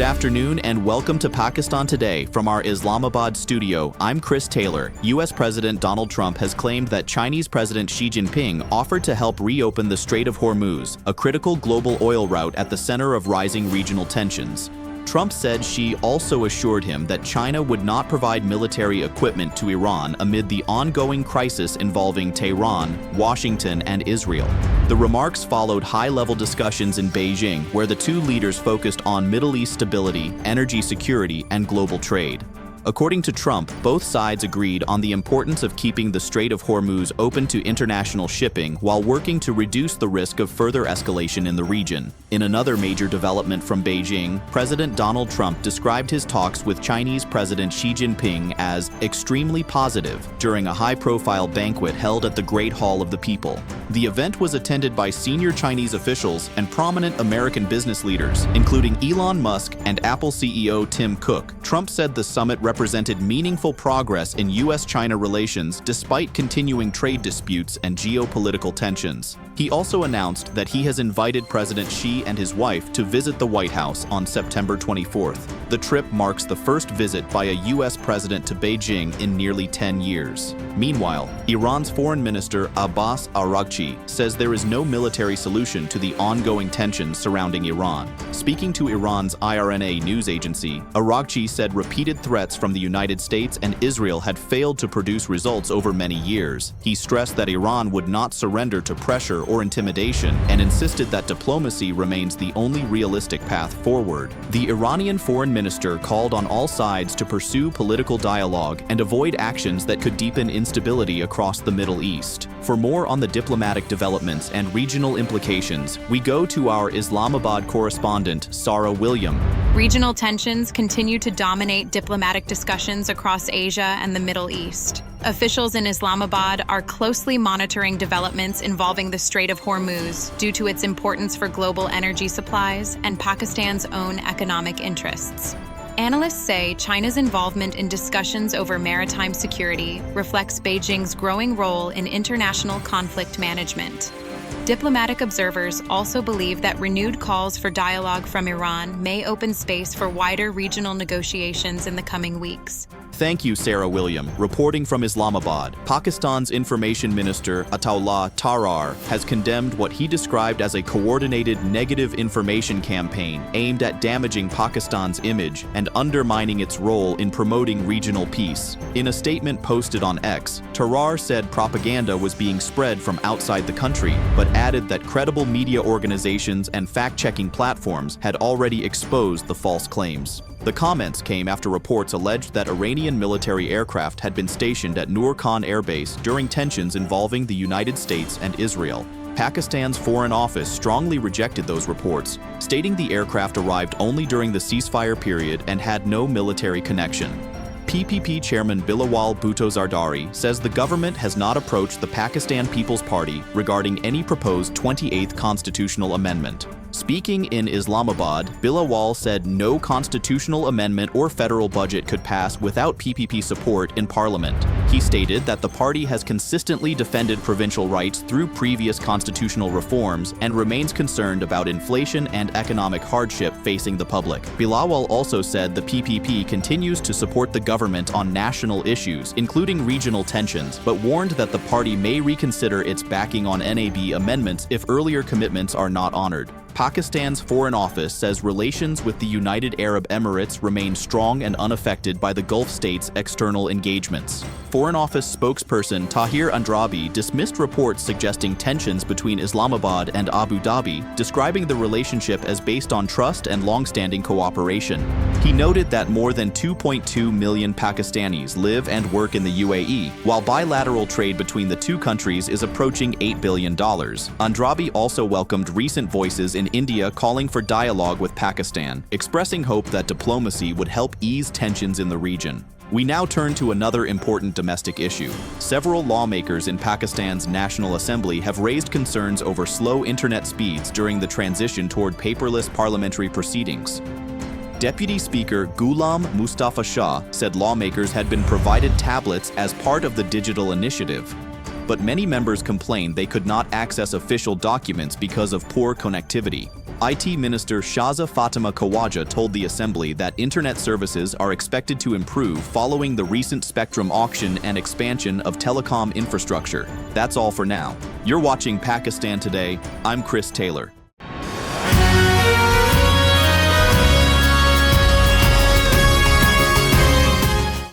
Good afternoon and welcome to Pakistan Today from our Islamabad studio. I'm Chris Taylor. U.S. President Donald Trump has claimed that Chinese President Xi Jinping offered to help reopen the Strait of Hormuz, a critical global oil route at the center of rising regional tensions. Trump said Xi also assured him that China would not provide military equipment to Iran amid the ongoing crisis involving Tehran, Washington, and Israel. The remarks followed high-level discussions in Beijing, where the two leaders focused on Middle East stability, energy security, and global trade. According to Trump, both sides agreed on the importance of keeping the Strait of Hormuz open to international shipping while working to reduce the risk of further escalation in the region. In another major development from Beijing, President Donald Trump described his talks with Chinese President Xi Jinping as extremely positive during a high-profile banquet held at the Great Hall of the People. The event was attended by senior Chinese officials and prominent American business leaders, including Elon Musk and Apple CEO Tim Cook. Trump said the summit represented meaningful progress in U.S.-China relations despite continuing trade disputes and geopolitical tensions. He also announced that he has invited President Xi and his wife to visit the White House on September 24th. The trip marks the first visit by a U.S. president to Beijing in nearly 10 years. Meanwhile, Iran's Foreign Minister Abbas Araghchi says there is no military solution to the ongoing tensions surrounding Iran. Speaking to Iran's IRNA news agency, Araghchi said repeated threats from the United States and Israel had failed to produce results over many years. He stressed that Iran would not surrender to pressure or intimidation and insisted that diplomacy remains the only realistic path forward. The Iranian foreign minister called on all sides to pursue political dialogue and avoid actions that could deepen instability across the Middle East. For more on the diplomatic developments and regional implications, we go to our Islamabad correspondent, Sarah William. Regional tensions continue to dominate diplomatic discussions across Asia and the Middle East. Officials in Islamabad are closely monitoring developments involving the Strait of Hormuz due to its importance for global energy supplies and Pakistan's own economic interests. Analysts say China's involvement in discussions over maritime security reflects Beijing's growing role in international conflict management. Diplomatic observers also believe that renewed calls for dialogue from Iran may open space for wider regional negotiations in the coming weeks. Thank you, Sarah William. Reporting from Islamabad, Pakistan's Information Minister Ataullah Tarar has condemned what he described as a coordinated negative information campaign aimed at damaging Pakistan's image and undermining its role in promoting regional peace. In a statement posted on X, Tarar said propaganda was being spread from outside the country, but added that credible media organizations and fact-checking platforms had already exposed the false claims. The comments came after reports alleged that Iranian military aircraft had been stationed at Noor Khan Air Base during tensions involving the United States and Israel. Pakistan's Foreign Office strongly rejected those reports, stating the aircraft arrived only during the ceasefire period and had no military connection. PPP Chairman Bilawal Bhutto Zardari says the government has not approached the Pakistan People's Party regarding any proposed 28th constitutional amendment. Speaking in Islamabad, Bilawal said no constitutional amendment or federal budget could pass without PPP support in parliament. He stated that the party has consistently defended provincial rights through previous constitutional reforms and remains concerned about inflation and economic hardship facing the public. Bilawal also said the PPP continues to support the government on national issues, including regional tensions, but warned that the party may reconsider its backing on NAB amendments if earlier commitments are not honored. Pakistan's Foreign Office says relations with the United Arab Emirates remain strong and unaffected by the Gulf states' external engagements. Foreign Office spokesperson Tahir Andrabi dismissed reports suggesting tensions between Islamabad and Abu Dhabi, describing the relationship as based on trust and long-standing cooperation. He noted that more than 2.2 million Pakistanis live and work in the UAE, while bilateral trade between the two countries is approaching $8 billion. Andrabi also welcomed recent voices in India calling for dialogue with Pakistan, expressing hope that diplomacy would help ease tensions in the region. We now turn to another important domestic issue. Several lawmakers in Pakistan's National Assembly have raised concerns over slow internet speeds during the transition toward paperless parliamentary proceedings. Deputy Speaker Ghulam Mustafa Shah said lawmakers had been provided tablets as part of the digital initiative. But many members complained they could not access official documents because of poor connectivity. IT Minister Shaza Fatima Khawaja told the Assembly that internet services are expected to improve following the recent spectrum auction and expansion of telecom infrastructure. That's all for now. You're watching Pakistan Today. I'm Chris Taylor.